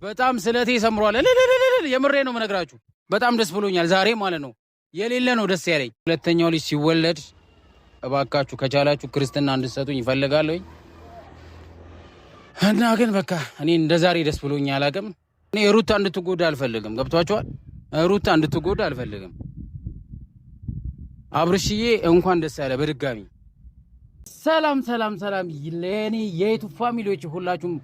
በጣም ስለቴ ሰምሯል። የምሬ ነው የምነግራችሁ። በጣም ደስ ብሎኛል ዛሬ ማለት ነው። የሌለ ነው ደስ ያለኝ። ሁለተኛው ልጅ ሲወለድ እባካችሁ ከቻላችሁ ክርስትና እንድትሰጡኝ ይፈልጋለሁ። እና ግን በቃ እኔ እንደ ዛሬ ደስ ብሎኝ አላውቅም። እኔ ሩታ እንድትጎዳ አልፈልግም። ገብቷችኋል? ሩታ እንድትጎዳ አልፈልግም። አብርሽዬ እንኳን ደስ ያለ በድጋሚ። ሰላም ሰላም ሰላም ለኔ የዩቲዩብ ፋሚሊዎች ሁላችሁም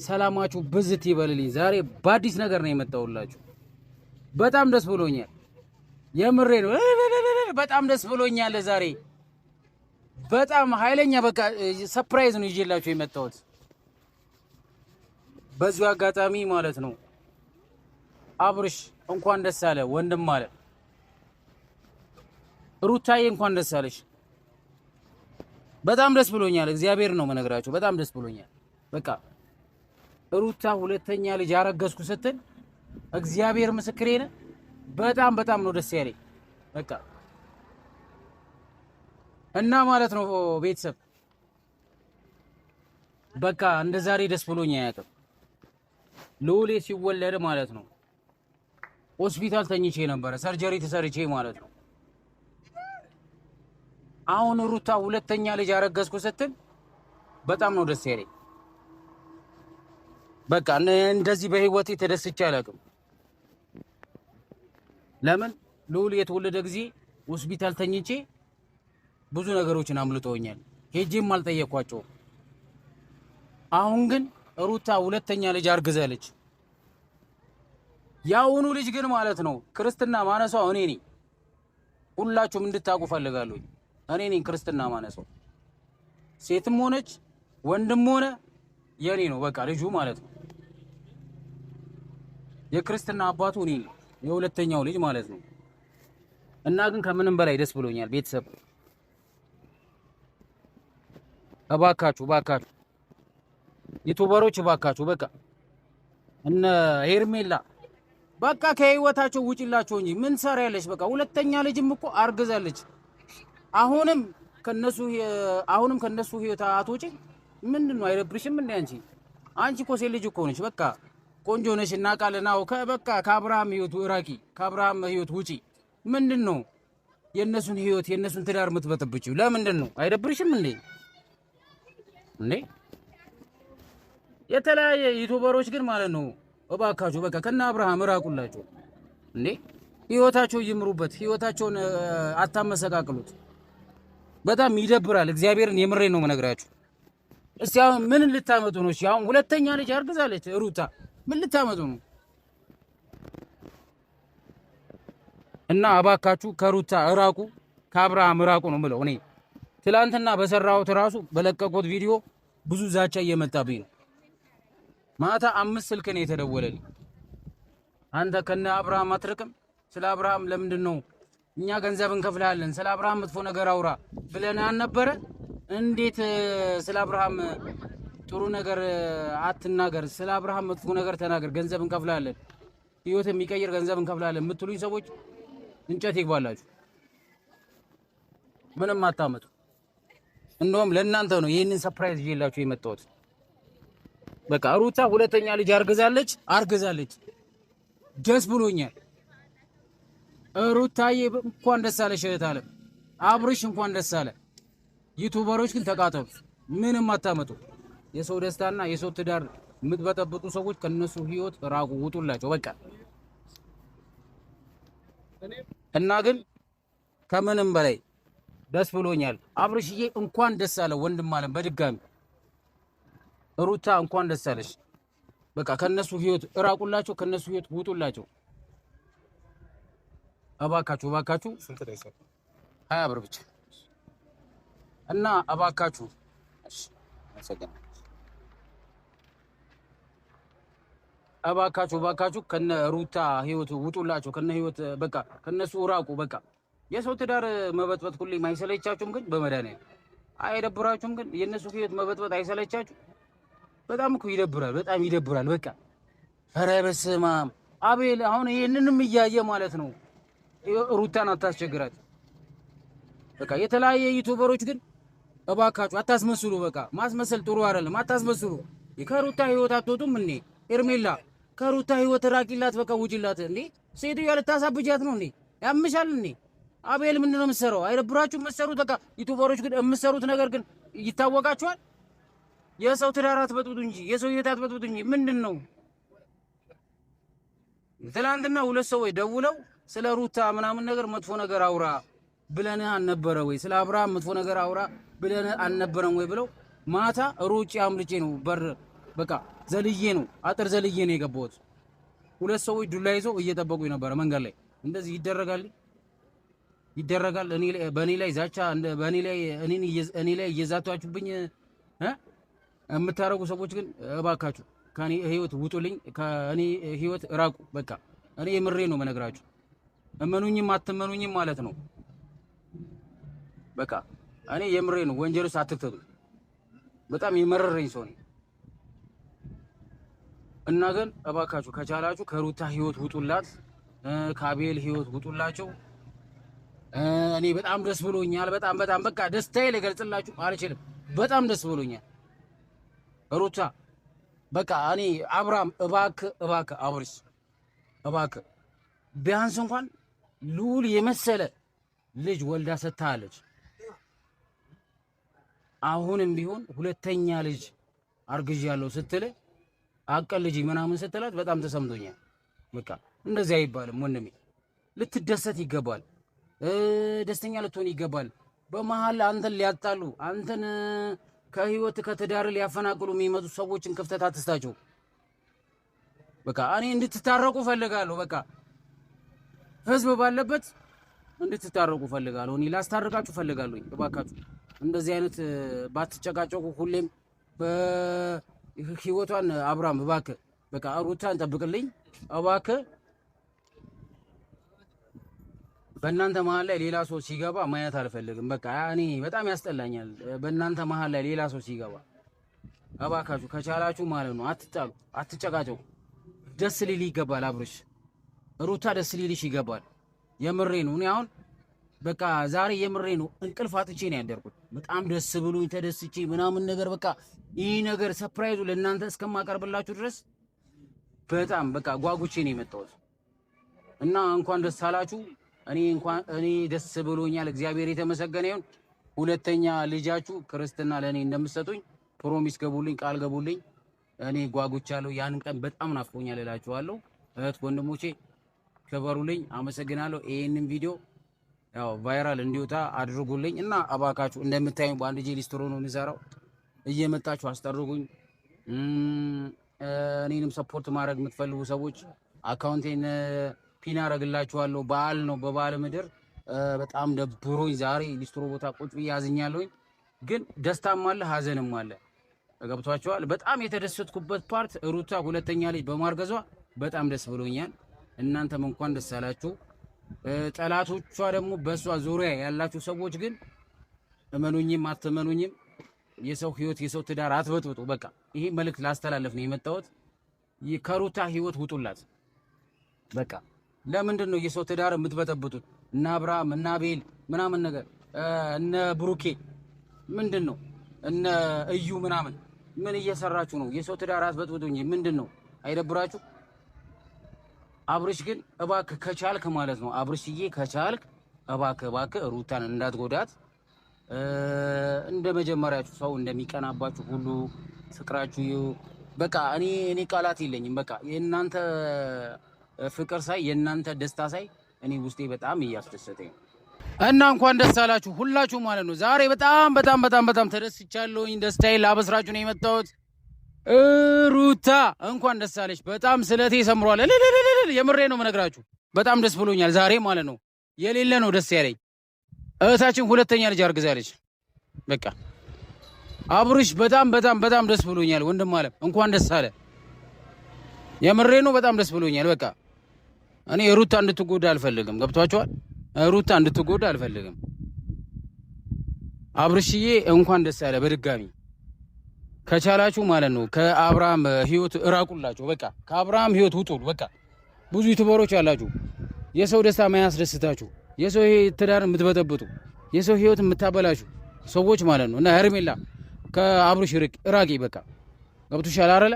ሰላማችሁ ብዝት ይበልልኝ። ዛሬ በአዲስ ነገር ነው የመጣሁላችሁ። በጣም ደስ ብሎኛል። የምሬ ነው። በጣም ደስ ብሎኛል ዛሬ። በጣም ኃይለኛ በቃ ሰርፕራይዝ ነው ይዤላችሁ የመጣሁት። በዚሁ አጋጣሚ ማለት ነው አብርሽ እንኳን ደስ አለ ወንድም ማለት ሩታዬ እንኳን ደስ አለሽ። በጣም ደስ ብሎኛል። እግዚአብሔር ነው መነግራችሁ። በጣም ደስ ብሎኛል። በቃ ሩታ ሁለተኛ ልጅ አረገዝኩ ስትል እግዚአብሔር ምስክሬ ነው። በጣም ነው ደስ ያለኝ። በቃ እና ማለት ነው ቤተሰብ በቃ እንደ ዛሬ ደስ ብሎኝ አያውቅም። ልዑሌ ሲወለድ ማለት ነው ሆስፒታል ተኝቼ ነበረ፣ ሰርጀሪ ተሰርቼ ማለት ነው። አሁን ሩታ ሁለተኛ ልጅ አረገዝኩ ስትል በጣም ነው ደስ ያለኝ። በቃ እንደዚህ በህይወቴ ተደስቼ አላውቅም። ለምን ልዑል የተወለደ ጊዜ ሆስፒታል ተኝቼ ብዙ ነገሮችን አምልጦኛል፣ ሄጄም አልጠየኳቸውም። አሁን ግን ሩታ ሁለተኛ ልጅ አርግዛለች። ያውኑ ልጅ ግን ማለት ነው ክርስትና ማነሳው እኔ ነኝ። ሁላችሁም እንድታውቁ ፈልጋለሁ። እኔ ነኝ ክርስትና ማነሳው። ሴትም ሆነች ወንድም ሆነ የኔ ነው በቃ ልጁ ማለት ነው። የክርስትና አባቱ እኔ ነኝ፣ የሁለተኛው ልጅ ማለት ነው። እና ግን ከምንም በላይ ደስ ብሎኛል ቤተሰብ። እባካችሁ ዩቲዩበሮች እባካችሁ በቃ እነ ሄርሜላ በቃ ከህይወታቸው ውጪላቸው እንጂ ምን ሰራያለች? በቃ ሁለተኛ ልጅም እኮ አርግዛለች። አሁንም ከነሱ ህይወት አትወጪ። ምንድነው አይረብሽም እንዴ? አንቺ እኮ ሴት ልጅ እኮ ነሽ። በቃ ቆንጆ ነሽ እናውቃለን። አዎ በቃ ከአብርሃም ህይወት ራቂ፣ ከአብርሃም ህይወት ውጪ። ምንድነው የነሱን ህይወት የነሱን ትዳር የምትበጠብጪው? ለምንድን ነው? አይረብሽም እንዴ? የተለያየ ዩቲዩበሮች ግን ማለት ነው እባካችሁ በቃ ከነ አብርሃም ራቁላቸው እንዴ። ህይወታቸው ይምሩበት፣ ህይወታቸውን አታመሰቃቅሉት። በጣም ይደብራል። እግዚአብሔርን የምሬ ነው መነግራችሁ። እስቲ አሁን ምን ልታመጡ ነው? እሺ አሁን ሁለተኛ ልጅ አርግዛለች ሩታ፣ ምን ልታመጡ ነው? እና እባካችሁ ከሩታ እራቁ፣ ከአብርሃም እራቁ ነው የምለው እኔ። ትላንትና በሰራሁት ራሱ በለቀቁት ቪዲዮ ብዙ ዛቻ እየመጣብኝ ነው። ማታ 5 ስልክ ነው የተደወለልኝ። አንተ ከነ አብርሃም አትርቅም? ስለ አብርሃም ለምንድን ነው እኛ ገንዘብ እንከፍልሃለን፣ ስለ አብርሃም መጥፎ ነገር አውራ ብለን አልነበረ? እንዴት ስለ አብርሃም ጥሩ ነገር አትናገር፣ ስለ አብርሃም መጥፎ ነገር ተናገር፣ ገንዘብ እንከፍልሃለን፣ ህይወት የሚቀይር ገንዘብ እንከፍልሃለን የምትሉኝ ሰዎች እንጨት ይግባላችሁ። ምንም አታመጡ። እንደውም ለእናንተ ነው ይህንን ሰርፕራይዝ ይዤላችሁ የመጣሁት። በቃ ሩታ ሁለተኛ ልጅ አርግዛለች። ደስ ብሎኛል። ሩታዬ እንኳን ደስ አለሽ እህት አለ። አብርሽ እንኳን ደስ አለ። ዩቲዩበሮች ግን ተቃጠሉ። ምንም አታመጡ። የሰው ደስታና የሰው ትዳር የምትበጠብጡ ሰዎች ከነሱ ህይወት ራቁ፣ ውጡላቸው በቃ። እና ግን ከምንም በላይ ደስ ብሎኛል። አብርሽዬ እንኳን ደስ አለ ወንድም አለም በድጋሚ። ሩታ እንኳን ደስ አለሽ። በቃ ከነሱ ህይወት እራቁላቸው፣ ከነሱ ህይወት ውጡላቸው እባካችሁ። 20 ብር ብቻ እና እባካችሁ እባካችሁ ከነ ሩታ ህይወት ውጡላቸው፣ ከነ ህይወት በቃ ከነሱ እራቁ በቃ። የሰው ትዳር መበጥበጥ ሁሌም አይሰለቻችሁም? ግን በመድኃኒዓለም አይደብራችሁም? ግን የነሱ ህይወት መበጥበጥ አይሰለቻችሁ? በጣም እኮ ይደብራል፣ በጣም ይደብራል በቃ። ኧረ በስመ አብ አቤል፣ አሁን ይሄንንም እያየ ማለት ነው ሩታን አታስቸግራት በቃ። የተለያየ ዩቲዩበሮች ግን እባካችሁ አታስመስሉ በቃ። ማስመሰል ጥሩ አይደለም፣ አታስመስሉ። ከሩታ ህይወት አትወጡም እንዴ? ሄርሜላ ከሩታ ህይወት ራቂላት፣ በቃ ውጪላት። እንዴ ሴትዮዋ ልታሳብጃት ነው እንዴ? ያምሻል እንዴ? አቤል ምንድን ነው የምትሰራው? አይደብራችሁም? የምትሰሩት በቃ ዩቲዩበሮች ግን የምትሰሩት ነገር ግን ይታወቃችኋል። የሰው ትዳር አትበጥብጡ እንጂ የሰው ህይወት አትበጥብጡ እንጂ ምንድን ነው? ትናንትና ሁለት ሰዎች ደውለው ስለ ሩታ ምናምን ነገር መጥፎ ነገር አውራ ብለንህ አልነበረ ወይ? ስለ አብርሃም መጥፎ ነገር አውራ ብለንህ አልነበረም ወይ ብለው ማታ ሩጭ አምልጬ ነው በር በቃ ዘልዬ ነው አጥር ዘልዬ ነው የገባሁት። ሁለት ሰዎች ዱላ ይዘው እየጠበቁኝ ነበር መንገድ ላይ። እንደዚህ ይደረጋል? በእኔ ላይ ዛቻ እኔ ላይ እየዛቷችሁብኝ የምታረጉ ሰዎች ግን እባካችሁ ከኔ ህይወት ውጡልኝ፣ ከኔ ህይወት ራቁ። በቃ እኔ የምሬ ነው መነግራችሁ። እመኑኝም አትመኑኝም ማለት ነው። በቃ እኔ የምሬ ነው። ወንጀል ውስጥ አትክተቱ። በጣም የመረረኝ ሰው ነኝ እና ግን እባካችሁ ከቻላችሁ ከሩታ ህይወት ውጡላት፣ ከአቤል ህይወት ውጡላቸው። እኔ በጣም ደስ ብሎኛል። በጣም በቃ ደስታዬ ልገልጽላችሁ አልችልም። በጣም ደስ ብሎኛል ሩታ። በቃ እኔ አብርሃም እባክህ አብርሽ እባክህ ቢያንስ እንኳን ልዑል የመሰለ ልጅ ወልዳ ሰጥታለች። አሁንም ቢሆን ሁለተኛ ልጅ አርግዣለሁ ስትል አቀል ልጅ ምናምን ስትላት በጣም ተሰምቶኛል። በቃ እንደዚህ አይባልም ወንድሜ። ልትደሰት ይገባል። ደስተኛ ልትሆን ይገባል። በመሀል አንተን ሊያጣሉ አንተን ከህይወት ከትዳር ሊያፈናቅሉ የሚመጡ ሰዎችን ክፍተት አትስጣቸው። በቃ እኔ እንድትታረቁ ፈልጋለሁ። በቃ ህዝብ ባለበት እንድትታረቁ ፈልጋለሁ። እኔ ላስታርቃችሁ ፈልጋለሁ። እባካችሁ እንደዚህ አይነት ባትጨቃጨቁ። ሁሌም በህይወቷን አብርሃም እባክህ በቃ ሩታን ጠብቅልኝ እባክህ። በእናንተ መሀል ላይ ሌላ ሰው ሲገባ ማየት አልፈልግም። በቃ እኔ በጣም ያስጠላኛል በእናንተ መሀል ላይ ሌላ ሰው ሲገባ። እባካችሁ ከቻላችሁ ማለት ነው አትጣሉ፣ አትጨቃጨቁ። ደስ ሊል ይገባል። አብርሽ ሩታ ደስ ሊልሽ ይገባል። የምሬ ነው። እኔ አሁን በቃ ዛሬ የምሬ ነው እንቅልፍ አጥቼ ነው ያደርኩት። በጣም ደስ ብሎኝ ተደስቼ ምናምን ነገር በቃ ይህ ነገር ሰርፕራይዙ ለእናንተ እስከማቀርብላችሁ ድረስ በጣም በቃ ጓጉቼ ነው የመጣሁት እና እንኳን ደስ አላችሁ። እኔ ደስ ብሎኛል። እግዚአብሔር የተመሰገነ ይሁን። ሁለተኛ ልጃችሁ ክርስትና ለእኔ እንደምትሰጡኝ ፕሮሚስ ገቡልኝ፣ ቃል ገቡልኝ። እኔ ጓጉቻለሁ። ያን ቀን በጣም ናፍቆኛል እላችኋለሁ። እህት ወንድሞቼ ክበሩልኝ። አመሰግናለሁ። ይሄንን ቪዲዮ ያው ቫይራል እንዲወጣ አድርጉልኝ እና አባካችሁ እንደምታዩኝ በአንድ ጄ ሊስትሮ ነው የሚሰራው። እየመጣችሁ አስጠርጉኝ። እኔንም ሰፖርት ማድረግ የምትፈልጉ ሰዎች አካውንቴን ፒን አደርግላችኋለሁ። በዓል ነው፣ በበዓል ምድር በጣም ደብሮኝ ዛሬ ሊስትሮ ቦታ ቁጭ ብዬ አዝኛለሁኝ። ግን ደስታም አለ ሀዘንም አለ። ገብቷችኋል? በጣም የተደሰትኩበት ፓርት ሩታ ሁለተኛ ልጅ በማርገዟ በጣም ደስ ብሎኛል። እናንተም እንኳን ደስ አላችሁ። ጠላቶቿ ደግሞ በእሷ ዙሪያ ያላችሁ ሰዎች ግን እመኑኝም አትመኑኝም የሰው ህይወት የሰው ትዳር አትበጥብጡ። በቃ ይሄ መልእክት ላስተላለፍ ነው የመጣሁት። ከሩታ ህይወት ውጡላት። በቃ ለምንድን ነው የሰው ትዳር የምትበጠብጡት? እነ አብርሃም እነ አቤል ምናምን ነገር እነ ብሩኬ ምንድን ነው እነ እዩ ምናምን ምን እየሰራችሁ ነው? የሰው ትዳር አትበጥብጡ እንጂ ምንድን ነው? አይደብራችሁ? አብርሽ ግን እባክህ ከቻልክ ማለት ነው አብርሽዬ ከቻልክ እባክህ ሩታን እንዳትጎዳት። እንደ መጀመሪያችሁ ሰው እንደሚቀናባችሁ ሁሉ ፍቅራችሁ በቃ እኔ ቃላት የለኝም። በቃ የእናንተ ፍቅር ሳይ የእናንተ ደስታ ሳይ እኔ ውስጤ በጣም እያስደሰተኝ ነው እና እንኳን ደስ አላችሁ ሁላችሁ ማለት ነው። ዛሬ በጣም ተደስቻለሁኝ። ደስታዬን ላበስራችሁ ነው የመጣሁት። ሩታ እንኳን ደስ አለሽ። በጣም ስለቴ ሰምሯል። የምሬ ነው የምነግራችሁ። በጣም ደስ ብሎኛል ዛሬ ማለት ነው። የሌለ ነው ደስ ያለኝ። እህታችን ሁለተኛ ልጅ አርግዛለች። በቃ አብርሽ በጣም ደስ ብሎኛል። ወንድም አለም እንኳን ደስ አለ። የምሬ ነው በጣም ደስ ብሎኛል። በቃ እኔ ሩታ እንድትጎዳ አልፈልግም። ገብቷችኋል? ሩታ እንድትጎዳ አልፈልግም። አብርሽዬ እንኳን ደስ ያለ በድጋሚ ከቻላችሁ ማለት ነው ከአብርሃም ህይወት እራቁላችሁ። በቃ ከአብርሃም ህይወት ውጡ። በቃ ብዙ ዩቲዩበሮች ያላችሁ የሰው ደስታ ማያስደስታችሁ፣ የሰው ትዳር የምትበጠብጡ፣ የሰው ህይወት የምታበላችሁ ሰዎች ማለት ነው እና ሄርሜላ ከአብርሽ ራቂ። በቃ ገብቶሻል አይደለ?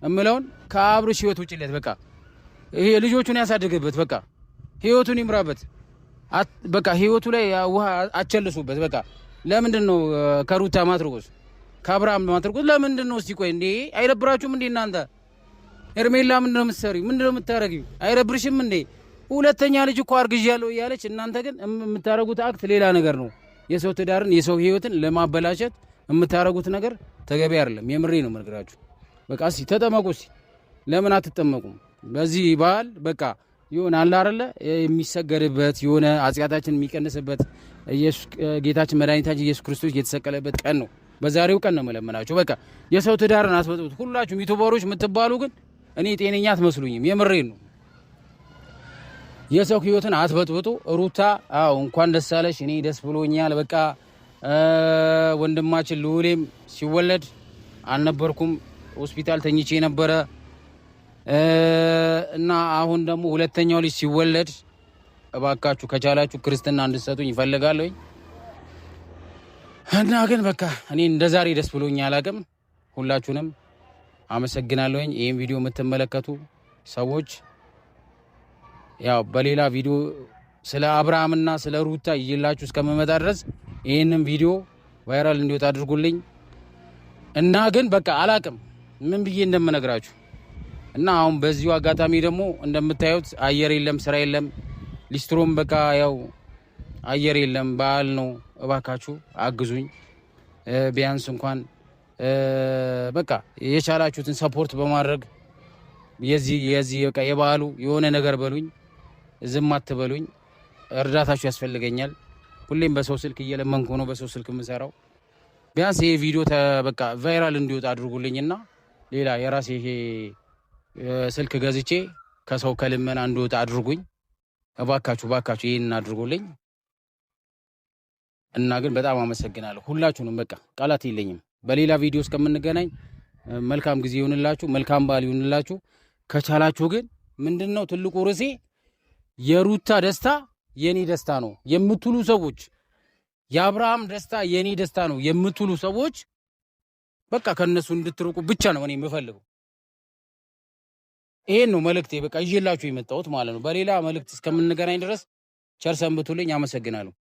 እምለውን ከአብርሽ ህይወት ውጭለት በቃ ይሄ ልጆቹን ያሳድግበት በቃ ህይወቱን ይምራበት በቃ ህይወቱ ላይ ውሃ አቸልሱበት በቃ ለምንድን ነው ከሩታ ማትርቆስ ከአብርሃም ማትርቆስ ለምንድን ነው እስቲ ቆይ እንዴ አይደብራችሁም እንዴ እናንተ ሄርሜላ ምንድን ነው የምትሰሪው ምንድን ነው የምታረጊው አይደብርሽም እንዴ ሁለተኛ ልጅ እኮ አርግዣለሁ እያለች እናንተ ግን የምታረጉት አክት ሌላ ነገር ነው የሰው ትዳርን የሰው ህይወትን ለማበላሸት የምታረጉት ነገር ተገቢ አይደለም የምሬ ነው የምነግራችሁ በቃ እስቲ ተጠመቁ እስቲ ለምን አትጠመቁም በዚህ በዓል በቃ ይሁን አለ አይደለ የሚሰገድበት የሆነ አጽያታችን የሚቀንስበት ኢየሱስ ጌታችን መድኃኒታችን ኢየሱስ ክርስቶስ የተሰቀለበት ቀን ነው በዛሬው ቀን ነው መለመናችሁ በቃ የሰው ትዳርን አትበጥብጡ ሁላችሁም ዩቲዩበሮች የምትባሉ ግን እኔ ጤነኛ አትመስሉኝም የምሬን ነው የሰው ህይወትን አትበጥብጡ ሩታ አዎ እንኳን ደስ አለሽ እኔ ደስ ብሎኛል በቃ ወንድማችን ልዑሌም ሲወለድ አልነበርኩም ሆስፒታል ተኝቼ ነበረ እና አሁን ደግሞ ሁለተኛው ልጅ ሲወለድ እባካችሁ ከቻላችሁ ክርስትና እንድትሰጡኝ ይፈልጋለሁ እና ግን በቃ እኔ እንደዛሬ ደስ ብሎኛል አላቅም ሁላችሁንም አመሰግናለሁ ይሄን ቪዲዮ የምትመለከቱ ሰዎች ያው በሌላ ቪዲዮ ስለ አብርሃምና ስለ ሩታ ይላችሁ እስከመመጣ ድረስ ይሄንን ቪዲዮ ቫይራል እንዲወጣ አድርጉልኝ እና ግን በቃ አላቅም ምን ብዬ እንደምነግራችሁ እና አሁን በዚሁ አጋጣሚ ደግሞ እንደምታዩት አየር የለም ስራ የለም ሊስትሮም በቃ ያው አየር የለም በዓል ነው እባካችሁ አግዙኝ ቢያንስ እንኳን በቃ የቻላችሁትን ሰፖርት በማድረግ የዚህ በቃ የበዓሉ የሆነ ነገር በሉኝ ዝም አትበሉኝ እርዳታችሁ ያስፈልገኛል ሁሌም በሰው ስልክ እየለመንኩ ነው በሰው ስልክ የምሰራው ቢያንስ ይሄ ቪዲዮ በቃ ቫይራል እንዲወጣ አድርጉልኝና ሌላ የራሴ ይሄ ስልክ ገዝቼ ከሰው ከልመና እንዲወጣ አድርጉኝ እባካችሁ ይሄን አድርጉልኝ እና ግን በጣም አመሰግናለሁ ሁላችሁንም በቃ ቃላት የለኝም በሌላ ቪዲዮ እስከምንገናኝ መልካም ጊዜ ይሁንላችሁ መልካም በዓል ይሁንላችሁ ከቻላችሁ ግን ምንድነው ትልቁ ርዕሴ የሩታ ደስታ የኔ ደስታ ነው የምትሉ ሰዎች የአብርሃም ደስታ የኔ ደስታ ነው የምትሉ ሰዎች በቃ ከነሱ እንድትርቁ ብቻ ነው እኔ የምፈልገው ይሄን ነው መልእክቴ በቃ ይዤላችሁ የመጣሁት ማለት ነው በሌላ መልእክት እስከምንገናኝ ድረስ ቸር ሰንብቱልኝ አመሰግናለሁ